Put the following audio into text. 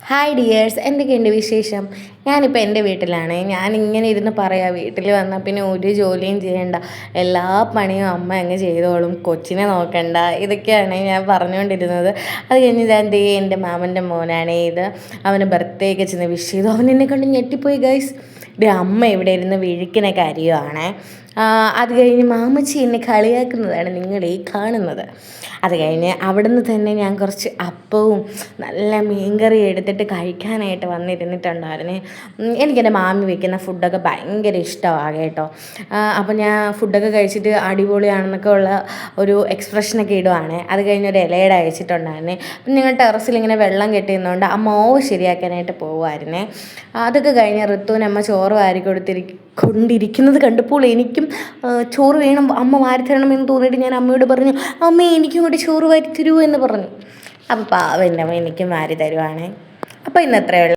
Hi dears, എന്തൊക്കെയുണ്ട് വിശേഷം? ഞാനിപ്പോൾ എൻ്റെ വീട്ടിലാണ്. ഞാനിങ്ങനെ ഇരുന്ന് പറയാം, വീട്ടിൽ വന്നാൽ പിന്നെ ഒരു ജോലിയും ചെയ്യണ്ട, എല്ലാ പണിയും അമ്മ അങ്ങ് ചെയ്തോളും, കൊച്ചിനെ നോക്കണ്ട, ഇതൊക്കെയാണ് ഞാൻ പറഞ്ഞുകൊണ്ടിരുന്നത്. അത് കഴിഞ്ഞ് ഞാൻ എൻ്റെ മാമൻ്റെ മോനാണ് ഇത്. അവന് ബർത്ത്ഡേ ഒക്കെ ചെന്ന് വിഷ് ചെയ്തു. അവൻ എന്നെ കണ്ട് ഞെട്ടിപ്പോയി ഗൈസ്. അമ്മ ഇവിടെ ഇരുന്ന് വിഴിക്കുന്ന കാര്യമാണ്. അത് കഴിഞ്ഞ് മാമച്ചി എന്നെ കളിയാക്കുന്നതാണ് നിങ്ങൾ ഈ കാണുന്നത്. അത് കഴിഞ്ഞ് അവിടുന്ന് തന്നെ ഞാൻ കുറച്ച് അപ്പവും നല്ല മീൻകറി എടുത്തിട്ട് കഴിക്കാനായിട്ട് വന്നിരുന്നിട്ടുണ്ടായിരുന്നു. എനിക്കെൻ്റെ മാമി വെക്കുന്ന ഫുഡൊക്കെ ഭയങ്കര ഇഷ്ടമാണ് കേട്ടോ. അപ്പോൾ ഞാൻ ഫുഡൊക്കെ കഴിച്ചിട്ട് അടിപൊളിയാണെന്നൊക്കെ ഉള്ള ഒരു എക്സ്പ്രഷനൊക്കെ ഇടുവാണ്. അത് കഴിഞ്ഞ് ഒരു ഇലയുടെ അയച്ചിട്ടുണ്ടായിരുന്നേ. അപ്പം ഞങ്ങൾ ടെറസിൽ ഇങ്ങനെ വെള്ളം കെട്ടിയിരുന്നതുകൊണ്ട് ആ മോവ് ശരിയാക്കാനായിട്ട് പോകുമായിരുന്നേ. അതൊക്കെ കഴിഞ്ഞ് ഋത്തുവിനമ്മ ചോറ് വാരി കൊണ്ടിരിക്കുന്നത് കണ്ടപ്പോൾ എനിക്കും ചോറ് വേണം, അമ്മ വാരിത്തരണമെന്ന് തോന്നിയിട്ട് ഞാൻ അമ്മയോട് പറഞ്ഞു, അമ്മ എനിക്കും കൂടി ചോറ് വാരി തരുമോ എന്ന് പറഞ്ഞു. അപ്പോൾ പാവം എൻ്റെ അമ്മ എനിക്കും വാരി തരുവാണ്. അപ്പോൾ ഇന്ന് അത്രയേ ഉള്ളൂ.